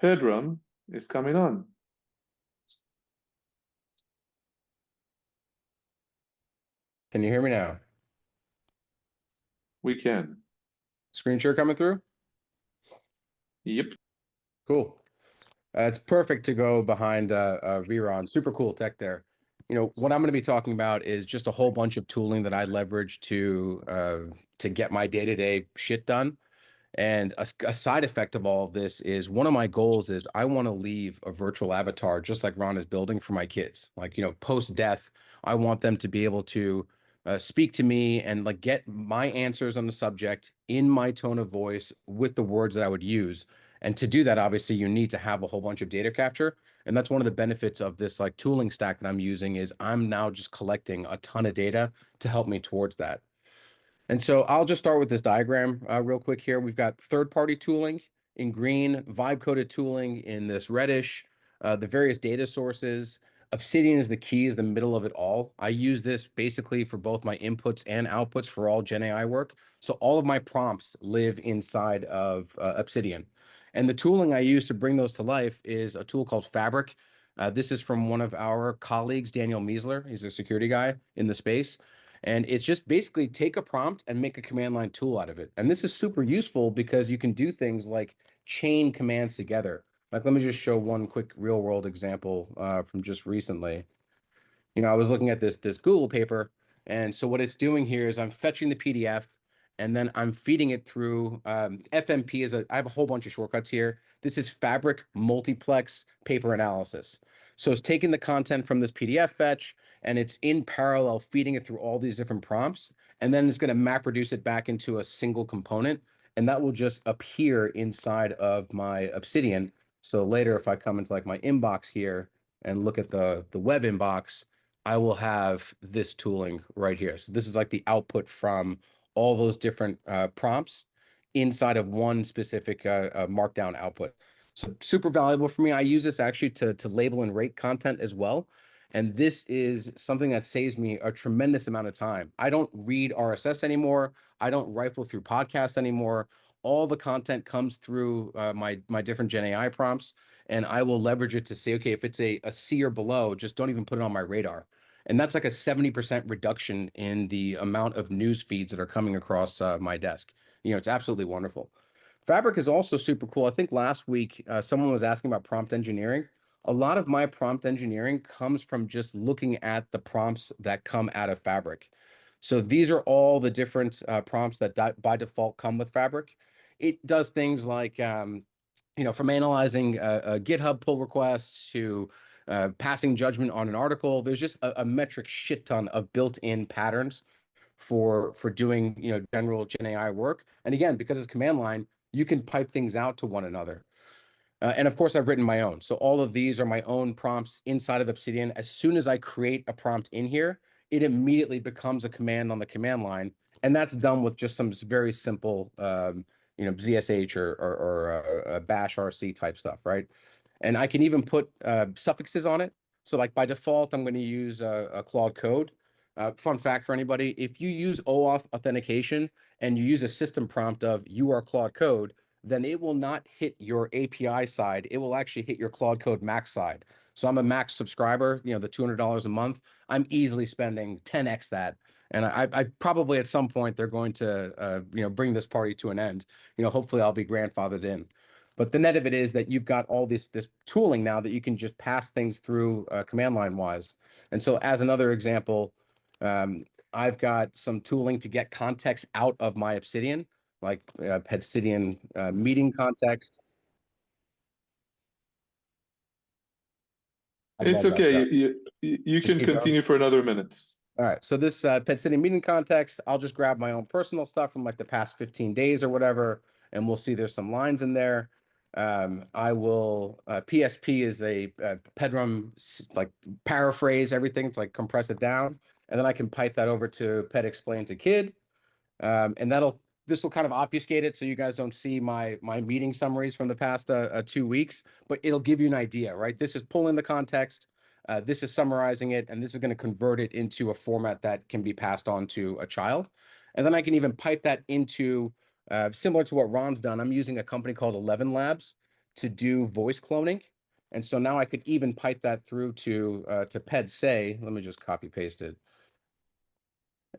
Pedram is coming on. Can you hear me now? We can. Screen share coming through? Yep. Cool. It's perfect to go behind Veron. Super cool tech there. You know, what I'm going to be talking about is just a whole bunch of tooling that I leverage to get my day-to-day shit done. And a side effect of all of this is one of my goals is I want to leave a virtual avatar just like Ron is building for my kids. Like, you know, post-death, I want them to be able to speak to me and like get my answers on the subject in my tone of voice with the words that I would use. And to do that, obviously, you need to have a whole bunch of data capture. And that's one of the benefits of this like tooling stack that I'm using is I'm now just collecting a ton of data to help me towards that. And so I'll just start with this diagram real quick here. We've got third-party tooling in green, vibe-coded tooling in this reddish, the various data sources. Obsidian is the key, is the middle of it all. I use this basically for both my inputs and outputs for all Gen AI work. So all of my prompts live inside of Obsidian. And the tooling I use to bring those to life is a tool called Fabric. This is from one of our colleagues, Daniel Miesler. He's a security guy in the space. And it's just basically take a prompt and make a command line tool out of it. And this is super useful because you can do things like chain commands together. Like, let me just show one quick real world example from just recently. You know, I was looking at this Google paper. And so what it's doing here is I'm fetching the PDF and then I'm feeding it through FMP I have a whole bunch of shortcuts here. This is Fabric Multiplex Paper Analysis. So it's taking the content from this PDF fetch and it's in parallel feeding it through all these different prompts. And then it's going to map reduce it back into a single component. And that will just appear inside of my Obsidian. So later, if I come into like my inbox here and look at the web inbox, I will have this tooling right here. So this is like the output from all those different prompts inside of one specific markdown output. So super valuable for me. I use this actually to label and rate content as well. And this is something that saves me a tremendous amount of time. I don't read RSS anymore. I don't rifle through podcasts anymore. All the content comes through my different Gen AI prompts, and I will leverage it to say, okay, if it's a C or below, just don't even put it on my radar. And that's like a 70% reduction in the amount of news feeds that are coming across my desk. You know, it's absolutely wonderful. Fabric is also super cool. I think last week someone was asking about prompt engineering. A lot of my prompt engineering comes from just looking at the prompts that come out of Fabric. So these are all the different prompts that by default come with Fabric. It does things like, you know, from analyzing a GitHub pull requests to passing judgment on an article. There's just a metric shit ton of built-in patterns for doing, you know, general Gen AI work. And again, because it's command line, you can pipe things out to one another. And of course, I've written my own. So all of these are my own prompts inside of Obsidian. As soon as I create a prompt in here, it immediately becomes a command on the command line. And that's done with just some very simple, you know, ZSH or bash RC type stuff, right? And I can even put suffixes on it. So like by default, I'm going to use a Claude code. Fun fact for anybody, if you use OAuth authentication and you use a system prompt of you are Claude code, then it will not hit your API side. It will actually hit your Claude Code Max side. So I'm a Max subscriber, you know, the $200 a month. I'm easily spending 10x that. And I probably at some point they're going to, you know, bring this party to an end. You know, hopefully I'll be grandfathered in. But the net of it is that you've got all this tooling now that you can just pass things through command line wise. And so as another example, I've got some tooling to get context out of my Obsidian, like Obsidian meeting context. I It's love that okay. stuff. You Just can keep going. continue for another minute. All right. So this Obsidian meeting context, I'll just grab my own personal stuff from like the past 15 days or whatever, and we'll see there's some lines in there. I will, PSP is a Pedram, like paraphrase everything to like compress it down. And then I can pipe that over to Ped explain to kid. And this will kind of obfuscate it so you guys don't see my meeting summaries from the past 2 weeks, but it'll give you an idea, right? This is pulling the context, this is summarizing it, and this is going to convert it into a format that can be passed on to a child. And then I can even pipe that into, similar to what Ron's done, I'm using a company called 11 Labs to do voice cloning. And so now I could even pipe that through to ped say, let me just copy paste it.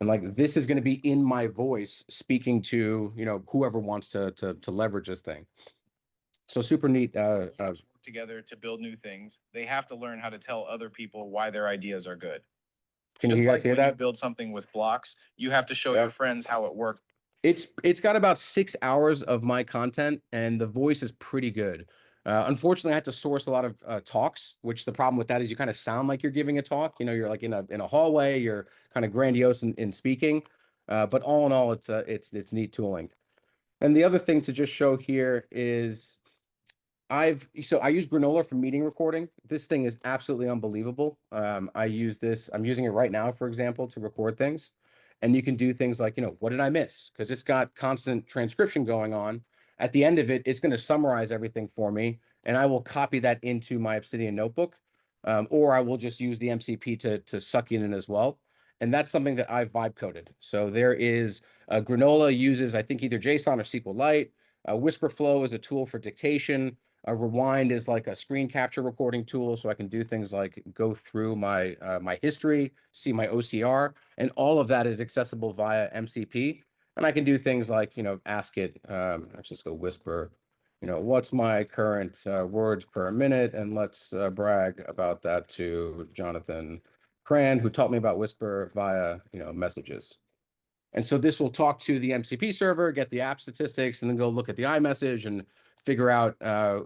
And like, this is going to be in my voice speaking to, you know, whoever wants to leverage this thing. So super neat. Work together to build new things. They have to learn how to tell other people why their ideas are good. Can you Just guys like hear when you that? build something with blocks, you have to show Yeah. your friends how it works. It's got about 6 hours of my content, and the voice is pretty good. Unfortunately, I had to source a lot of talks, which the problem with that is you kind of sound like you're giving a talk. You know, you're like in a hallway, you're kind of grandiose in speaking. But all in all, it's neat tooling. And the other thing to just show here is I use Granola for meeting recording. This thing is absolutely unbelievable. I use this. I'm using it right now, for example, to record things. And you can do things like, you know, what did I miss? Because it's got constant transcription going on. At the end of it, it's going to summarize everything for me, and I will copy that into my Obsidian notebook, or I will just use the MCP to suck it in as well. And that's something that I've vibe coded. So there is Granola uses, I think, either JSON or SQLite. Whisper Flow is a tool for dictation. Rewind is like a screen capture recording tool, so I can do things like go through my my history, see my OCR, and all of that is accessible via MCP. And I can do things like, you know, ask it. Let's just go Whisper. You know, what's my current words per minute, and let's brag about that to Jonathan Cran, who taught me about Whisper via, you know, messages. And so this will talk to the MCP server, get the app statistics, and then go look at the iMessage and figure out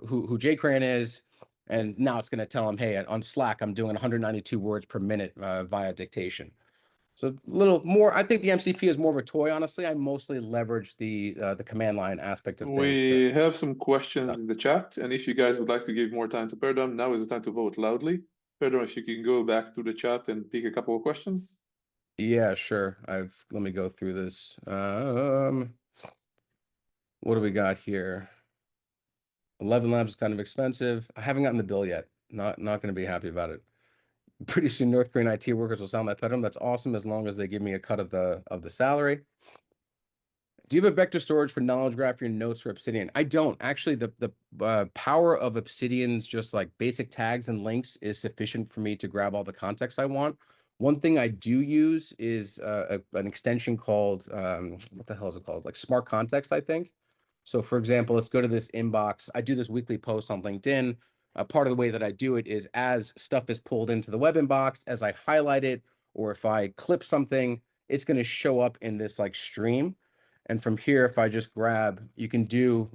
who JCran is. And now it's going to tell him, hey, on Slack, I'm doing 192 words per minute via dictation. So a little more, I think the MCP is more of a toy, honestly. I mostly leverage the command line aspect of things. We have some questions in the chat, and if you guys would like to give more time to Pedram, now is the time to vote loudly. Pedram, if you can go back to the chat and pick a couple of questions. Yeah, sure. Let me go through this. What do we got here? 11 Labs is kind of expensive. I haven't gotten the bill yet. Not going to be happy about it. Pretty soon, North Korean IT workers will sound like Pedram. That's awesome as long as they give me a cut of the salary. Do you have a vector storage for knowledge graph for your notes for Obsidian? I don't. Actually, the power of Obsidian's just like basic tags and links is sufficient for me to grab all the context I want. One thing I do use is an extension called, what the hell is it called? Like Smart Context, I think. So for example, let's go to this inbox. I do this weekly post on LinkedIn. Part of the way that I do it is as stuff is pulled into the web inbox, as I highlight it, or if I clip something, it's going to show up in this like stream. And from here, if I just grab, you can do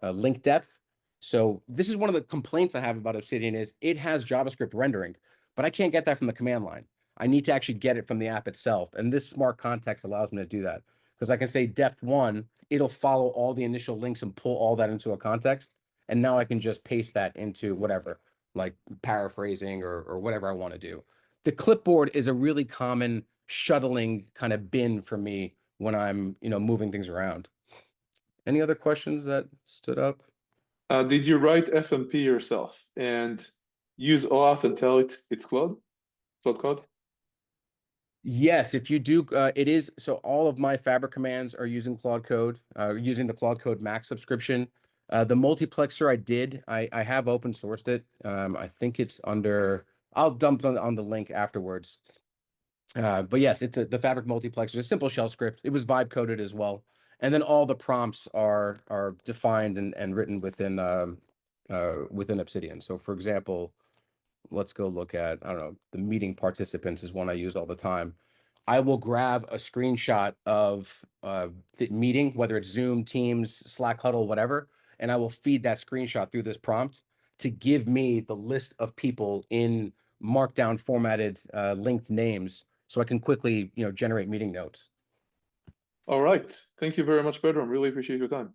link depth. So this is one of the complaints I have about Obsidian is it has JavaScript rendering, but I can't get that from the command line. I need to actually get it from the app itself. And this smart context allows me to do that. Because I can say depth 1, it'll follow all the initial links and pull all that into a context. And now I can just paste that into whatever, like paraphrasing or whatever I want to do. The clipboard is a really common shuttling kind of bin for me when I'm, you know, moving things around. Any other questions that stood up? Did you write FMP yourself and use OAuth and tell it it's Claude code? Yes, if you do, it is. So all of my Fabric commands are using Claude Code, using the Claude Code Max subscription. The multiplexer I have open sourced it. I think it's under, I'll dump on the link afterwards. But yes, it's the Fabric multiplexer, a simple shell script. It was vibe coded as well. And then all the prompts are defined and written within Obsidian. So for example, let's go look at, I don't know, the meeting participants is one I use all the time. I will grab a screenshot of the meeting, whether it's Zoom, Teams, Slack, Huddle, whatever, and I will feed that screenshot through this prompt to give me the list of people in markdown formatted linked names so I can quickly, you know, generate meeting notes. All right. Thank you very much, Pedram. Really appreciate your time.